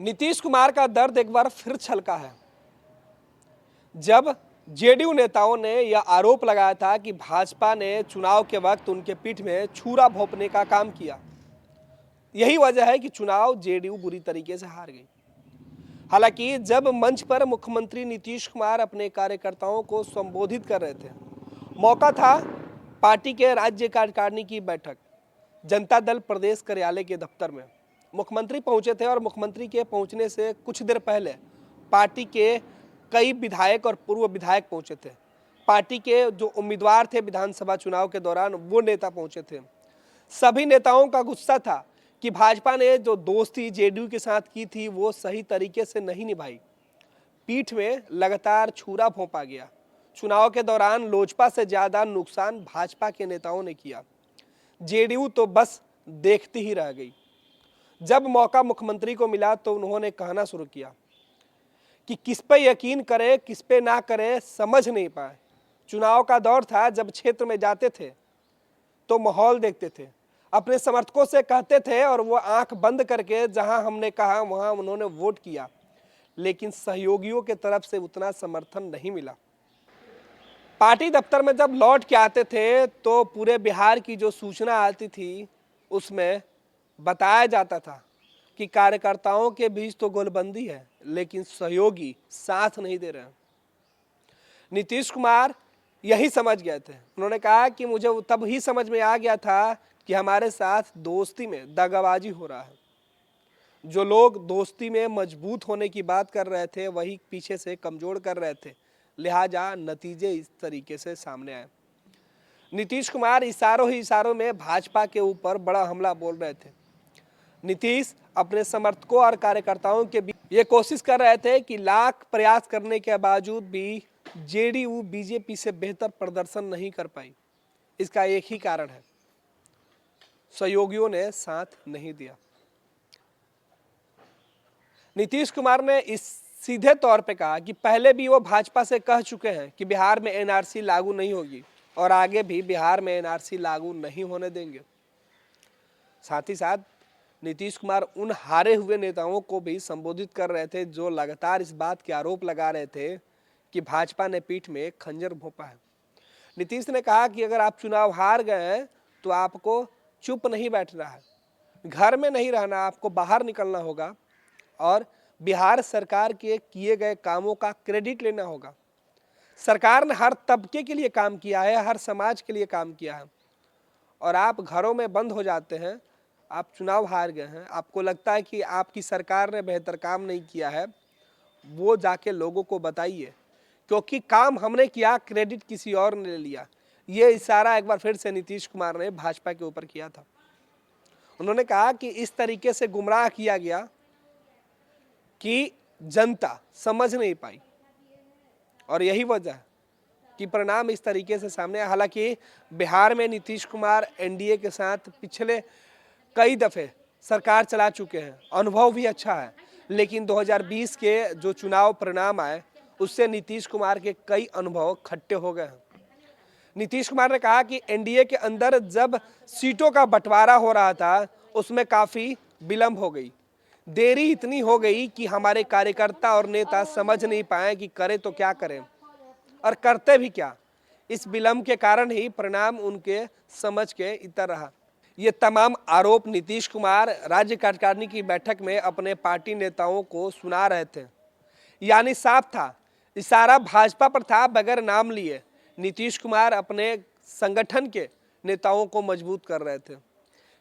नीतीश कुमार का दर्द एक बार फिर छलका है जब जेडीयू नेताओं ने यह आरोप लगाया था कि भाजपा ने चुनाव के वक्त उनके पीठ में छुरा भोंपने का काम किया। यही वजह है कि चुनाव जेडीयू बुरी तरीके से हार गई। हालांकि जब मंच पर मुख्यमंत्री नीतीश कुमार अपने कार्यकर्ताओं को संबोधित कर रहे थे, मौका था पार्टी के राज्य कार्यकारिणी की बैठक जनता दल प्रदेश कार्यालय के दफ्तर में। मुख्यमंत्री पहुंचे थे और मुख्यमंत्री के पहुंचने से कुछ देर पहले पार्टी के कई विधायक और पूर्व विधायक पहुंचे थे। पार्टी के जो उम्मीदवार थे विधानसभा चुनाव के दौरान वो नेता पहुंचे थे। सभी नेताओं का गुस्सा था कि भाजपा ने जो दोस्ती जेडीयू के साथ की थी वो सही तरीके से नहीं निभाई। पीठ में लगातार छुरा भोंपा गया। चुनाव के दौरान लोजपा से ज्यादा नुकसान भाजपा के नेताओं ने किया। जेडीयू तो बस देखती ही रह गई। जब मौका मुख्यमंत्री को मिला तो उन्होंने कहना शुरू किया कि किस पे यकीन करे किस पे ना करे समझ नहीं पाए। चुनाव का दौर था, जब क्षेत्र में जाते थे तो माहौल देखते थे, अपने समर्थकों से कहते थे और वो आंख बंद करके जहां हमने कहा वहां उन्होंने वोट किया, लेकिन सहयोगियों के तरफ से उतना समर्थन नहीं मिला। पार्टी दफ्तर में जब लौट के आते थे तो पूरे बिहार की जो सूचना आती थी उसमें बताया जाता था कि कार्यकर्ताओं के बीच तो गोलबंदी है लेकिन सहयोगी साथ नहीं दे रहे हैं। नीतीश कुमार यही समझ गए थे। उन्होंने कहा कि मुझे तब ही समझ में आ गया था कि हमारे साथ दोस्ती में दगाबाजी हो रहा है। जो लोग दोस्ती में मजबूत होने की बात कर रहे थे वही पीछे से कमजोर कर रहे थे, लिहाजा नतीजे इस तरीके से सामने आए। नीतीश कुमार इशारों ही इशारों में भाजपा के ऊपर बड़ा हमला बोल रहे थे। नीतीश अपने समर्थकों और कार्यकर्ताओं के बीच ये कोशिश कर रहे थे कि लाख प्रयास करने के बावजूद भी जेडीयू बीजेपी से बेहतर प्रदर्शन नहीं कर पाई। इसका एक ही कारण है, सहयोगियों ने साथ नहीं दिया। नीतीश कुमार ने इस सीधे तौर पे कहा कि पहले भी वो भाजपा से कह चुके हैं कि बिहार में एनआरसी लागू नहीं होगी और आगे भी बिहार में एनआरसी लागू नहीं होने देंगे। साथ ही साथ नीतीश कुमार उन हारे हुए नेताओं को भी संबोधित कर रहे थे जो लगातार इस बात के आरोप लगा रहे थे कि भाजपा ने पीठ में खंजर भोंपा है। नीतीश ने कहा कि अगर आप चुनाव हार गए हैं तो आपको चुप नहीं बैठना है, घर में नहीं रहना, आपको बाहर निकलना होगा और बिहार सरकार के किए गए कामों का क्रेडिट लेना होगा। सरकार ने हर तबके के लिए काम किया है, हर समाज के लिए काम किया है और आप घरों में बंद हो जाते हैं। आप चुनाव हार गए हैं, आपको लगता है कि आपकी सरकार ने बेहतर काम नहीं किया है, वो जाके लोगों को बताइए, क्योंकि काम हमने किया, क्रेडिट किसी और ने ले लिया। ये इशारा एक बार फिर से नीतीश कुमार ने भाजपा के ऊपर किया था। उन्होंने कहा कि इस तरीके से गुमराह किया गया कि जनता समझ नहीं पाई और यही वजह है कि परिणाम इस तरीके से सामने आया। हालांकि बिहार में नीतीश कुमार एनडीए के साथ पिछले कई दफे सरकार चला चुके हैं, अनुभव भी अच्छा है, लेकिन 2020 के जो चुनाव परिणाम आए उससे नीतीश कुमार के कई अनुभव खट्टे हो गए हैं। नीतीश कुमार ने कहा कि एनडीए के अंदर जब सीटों का बंटवारा हो रहा था उसमें काफी विलंब हो गई, देरी इतनी हो गई कि हमारे कार्यकर्ता और नेता समझ नहीं पाए कि करें तो क्या करें और करते भी क्या। इस विलंब के कारण ही परिणाम उनके समझ के इतर रहा। ये तमाम आरोप नीतीश कुमार राज्य कार्यकारिणी की बैठक में अपने पार्टी नेताओं को सुना रहे थे। यानी साफ था, इशारा भाजपा पर था बगैर नाम लिए। नीतीश कुमार अपने संगठन के नेताओं को मजबूत कर रहे थे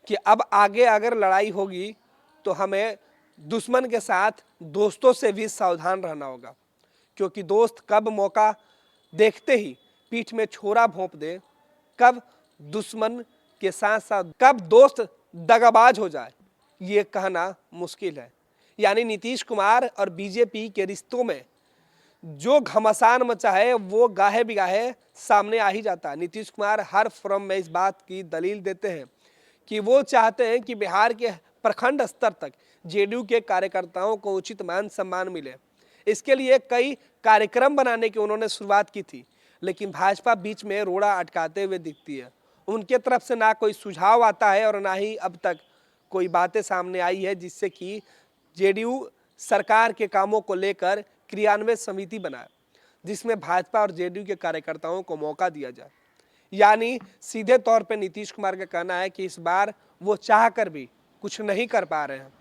कि अब आगे अगर लड़ाई होगी तो हमें दुश्मन के साथ दोस्तों से भी सावधान रहना होगा, क्योंकि दोस्त कब मौका देखते ही पीठ में छोरा भोंप दे, कब दुश्मन के साथ साथ कब दोस्त दगाबाज हो जाए, ये कहना मुश्किल है। यानी नीतीश कुमार और बीजेपी के रिश्तों में जो घमासान मचा है वो गाहे बिगाहे सामने आ ही जाता है। नीतीश कुमार हर फोरम में इस बात की दलील देते हैं कि वो चाहते हैं कि बिहार के प्रखंड स्तर तक जेडीयू के कार्यकर्ताओं को उचित मान सम्मान मिले। इसके लिए कई कार्यक्रम बनाने की उन्होंने शुरुआत की थी, लेकिन भाजपा बीच में रोड़ा अटकाते हुए दिखती है। उनके तरफ से ना कोई सुझाव आता है और ना ही अब तक कोई बातें सामने आई है जिससे कि जेडीयू सरकार के कामों को लेकर क्रियान्वयन समिति बनाए, जिसमें भाजपा और जेडीयू के कार्यकर्ताओं को मौका दिया जाए। यानी सीधे तौर पे नीतीश कुमार का कहना है कि इस बार वो चाह कर भी कुछ नहीं कर पा रहे हैं।